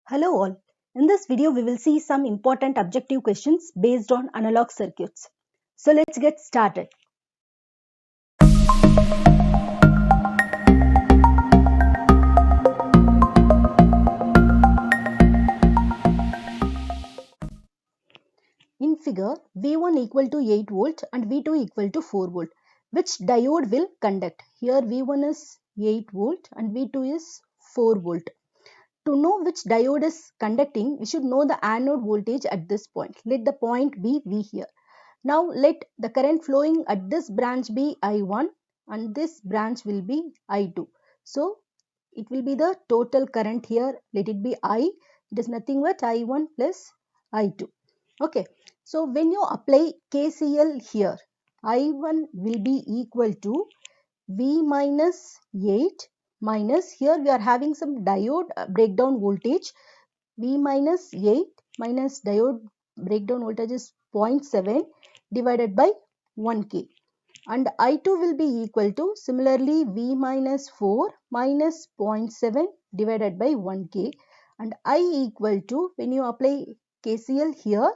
Hello all. In this video, we will see some important objective questions based on analog circuits. So let's get started. In figure, V1 equal to 8 volt and V2 equal to 4 volt. Which diode will conduct? Here V1 is 8 volt and V2 is 4 volt. To know which diode is conducting, we should know the anode voltage at this point. Let the point be V here. Now let the current flowing at this branch be I1 and this branch will be I2. So it will be the total current here. Let it be I. It is nothing but I1 plus I2. Okay. So when you apply KCL here, I1 will be equal to V minus 8 minus, here we are having some diode breakdown voltage, V minus 8 minus diode breakdown voltage is 0.7 divided by 1K, and I2 will be equal to similarly V minus 4 minus 0.7 divided by 1K, and I equal to, when you apply KCL here,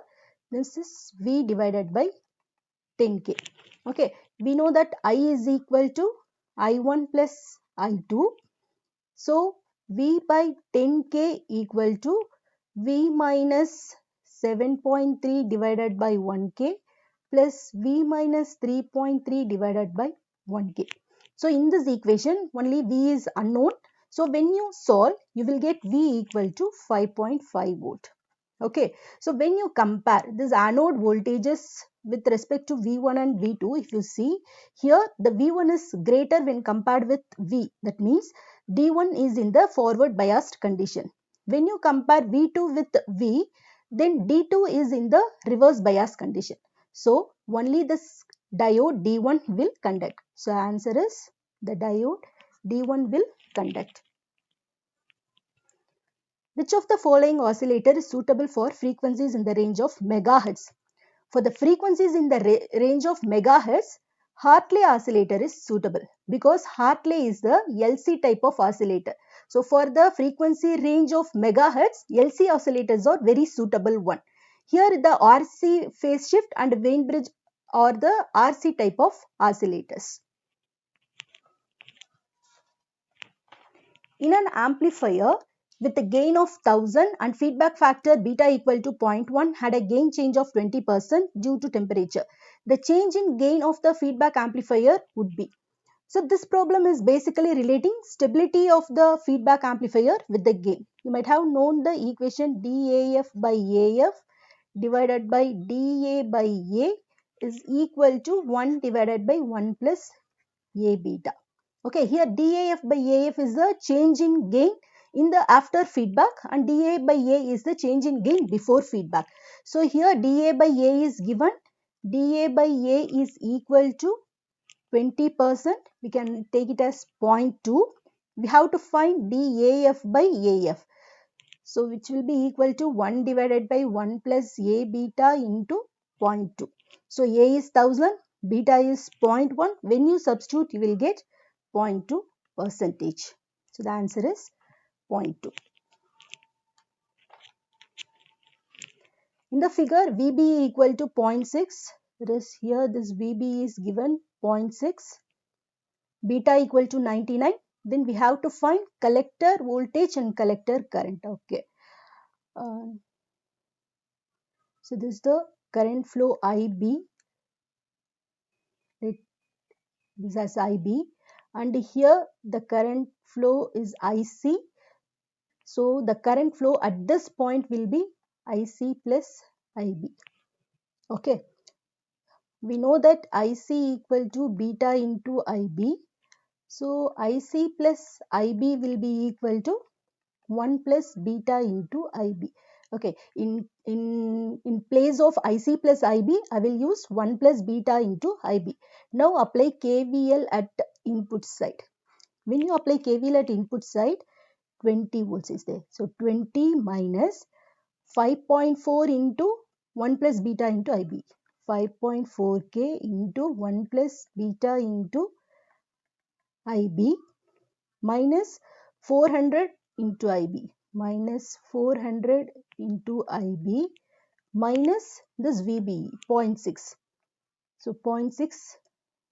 this is V divided by 10K. Okay, we know that I is equal to I1 plus I2. So V by 10K equal to V minus 7.3 divided by 1K plus V minus 3.3 divided by 1K. So in this equation only V is unknown. So when you solve, you will get V equal to 5.5 volt. Okay. So when you compare this anode voltages with respect to V1 and V2, if you see here, the V1 is greater when compared with V. That means D1 is in the forward biased condition. When you compare V2 with V, then D2 is in the reverse bias condition. So only this diode D1 will conduct. So answer is the diode D1 will conduct. Which of the following oscillator is suitable for frequencies in the range of megahertz? For the frequencies in the range of megahertz, Hartley oscillator is suitable because Hartley is the LC type of oscillator. So for the frequency range of megahertz, LC oscillators are very suitable one. Here the RC phase shift and Weinberg are the RC type of oscillators. In an amplifier with a gain of 1000 and feedback factor beta equal to 0.1 had a gain change of 20% due to temperature. The change in gain of the feedback amplifier would be. So this problem is basically relating stability of the feedback amplifier with the gain. You might have known the equation DAF by AF divided by DA by A is equal to 1 divided by 1 plus A beta. Okay, here DAF by AF is the change in gain in the after feedback and DA by A is the change in gain before feedback. So here DA by A is given. DA by A is equal to 20%. We can take it as 0.2. We have to find DAF by AF. So which will be equal to 1 divided by 1 plus A beta into 0.2. So A is 1000, beta is 0.1. When you substitute, you will get 0.2 percentage. So the answer is 0.2. In the figure, VB equal to 0.6. That is, here this VB is given 0.6. Beta equal to 99. Then we have to find collector voltage and collector current. Okay. So this is the current flow IB. This as IB, and here the current flow is IC. So the current flow at this point will be IC plus IB. Okay. We know that IC equal to beta into IB. So IC plus IB will be equal to 1 plus beta into IB. Okay, in place of IC plus IB, I will use 1 plus beta into IB. Now apply KVL at input side. When you apply KVL at input side, 20 volts is there. So 20 minus 5.4 into 1 plus beta into IB. 5.4K into 1 plus beta into IB minus 400 into IB. minus 400 into IB minus this VB 0.6. So 0.6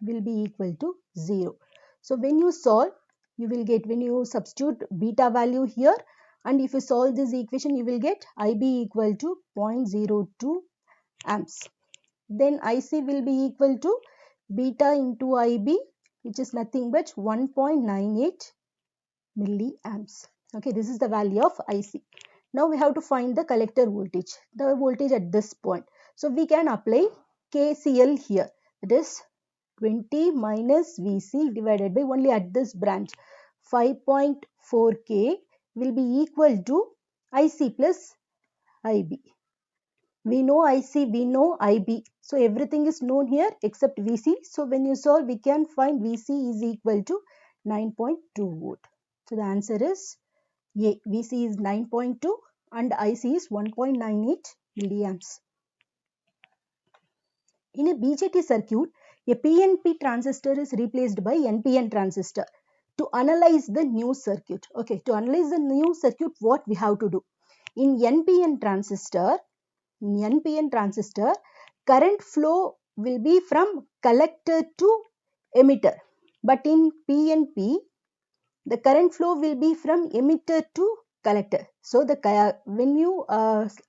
will be equal to 0. So when you solve, you will get, when you substitute beta value here, and if you solve this equation, you will get IB equal to 0.02 amps. Then IC will be equal to beta into IB, which is nothing but 1.98 milliamps. Okay, this is the value of IC. Now we have to find the collector voltage, the voltage at this point. So we can apply KCL here. That is 20 minus Vc divided by, only at this branch, 5.4K will be equal to IC plus IB. We know IC, we know IB. So everything is known here except VC. So when you solve, we can find VC is equal to 9.2 volt. So the answer is A. VC is 9.2 and IC is 1.98 milliamps. In a BJT circuit, a PNP transistor is replaced by NPN transistor. To analyze the new circuit, okay, to analyze the new circuit, what we have to do? In NPN transistor, current flow will be from collector to emitter. But in PNP, the current flow will be from emitter to collector. So when you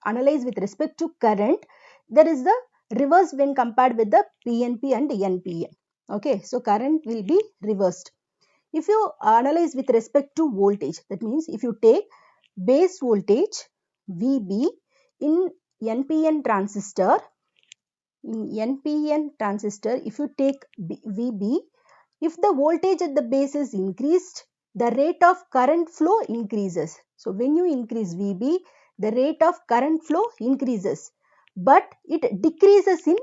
analyze with respect to current, there is the reverse when compared with the PNP and NPN. Okay, so current will be reversed. If you analyze with respect to voltage, that means if you take base voltage VB in NPN transistor, if you take VB, if the voltage at the base is increased, the rate of current flow increases. So when you increase VB, the rate of current flow increases, but it decreases in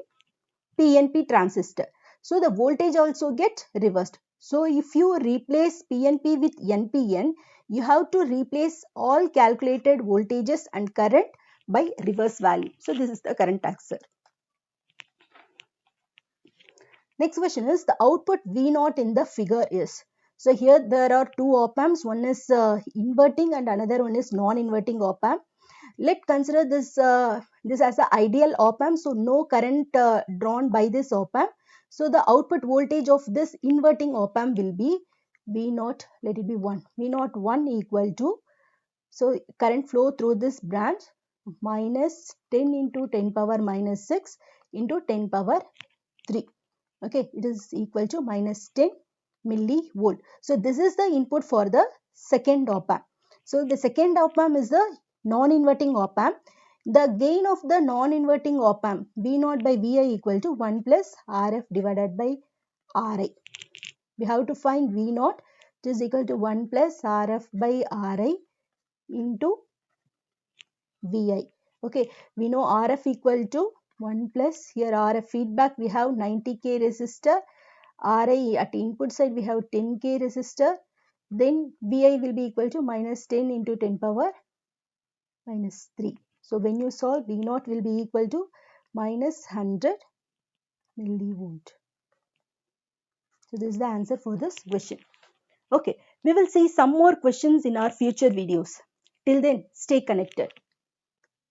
PNP transistor. So the voltage also gets reversed. So if you replace PNP with NPN, you have to replace all calculated voltages and current by reverse value. So this is the current answer. Next question is the output V0 in the figure is. So here there are two op amps, one is inverting and another one is non-inverting op amp. Let's consider this as an ideal op amp, so no current drawn by this op amp. So the output voltage of this inverting op amp will be V0, let it be 1. V0 1 equal to, so current flow through this branch minus 10 into 10 power minus 6 into 10 power 3. Okay, it is equal to minus 10 millivolt. So this is the input for the second op amp. So the second op amp is the non-inverting op amp. The gain of the non-inverting op amp V0 by Vi equal to 1 plus Rf divided by Ri. We have to find V0, it is equal to 1 plus Rf by Ri into Vi. Okay, we know Rf equal to 1 plus, here Rf feedback we have 90K resistor, Ri at input side we have 10K resistor, then Vi will be equal to minus 10 into 10 power minus 3. So when you solve, V0 will be equal to minus 100 millivolt. So this is the answer for this question. Okay, we will see some more questions in our future videos. Till then, stay connected.